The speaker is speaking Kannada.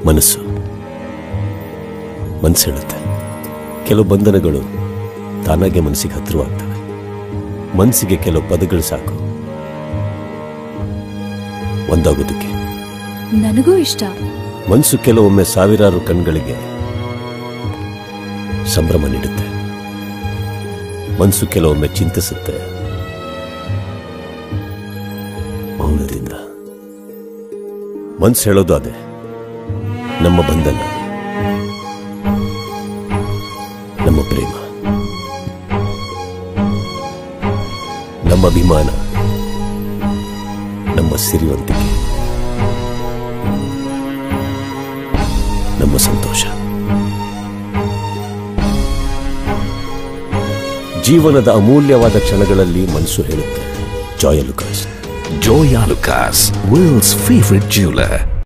ಮನಸ್ಸು ಹೇಳುತ್ತೆ. ಕೆಲವು ಬಂಧನಗಳು ತಾನಾಗೆ ಮನಸ್ಸಿಗೆ ಹತ್ತಿರವಾಗ್ತವೆ. ಮನಸ್ಸಿಗೆ ಕೆಲವು ಪದಗಳು ಸಾಕು ಒಂದಾಗೋದಕ್ಕೆ. ನನಗೂ ಇಷ್ಟ. ಮನಸ್ಸು ಕೆಲವೊಮ್ಮೆ ಸಾವಿರಾರು ಕಣ್ಗಳಿಗೆ ಸಂಭ್ರಮ ನೀಡುತ್ತೆ. ಮನಸ್ಸು ಕೆಲವೊಮ್ಮೆ ಚಿಂತಿಸುತ್ತೆ ಮೌನದಿಂದ. ಮನಸ್ಸು ಹೇಳೋದು ಅದೇ, ನಮ್ಮ ಬಂಧನ, ನಮ್ಮ ಪ್ರೇಮ, ನಮ್ಮ ಅಭಿಮಾನ, ನಮ್ಮ ಸಿರಿವಂತಿಕೆ, ನಮ್ಮ ಸಂತೋಷ. ಜೀವನದ ಅಮೂಲ್ಯವಾದ ಕ್ಷಣಗಳಲ್ಲಿ ಮನಸ್ಸು ಹೇಳುತ್ತೆ. Zoya Lucas. Joya Lucas, world's favorite jeweler.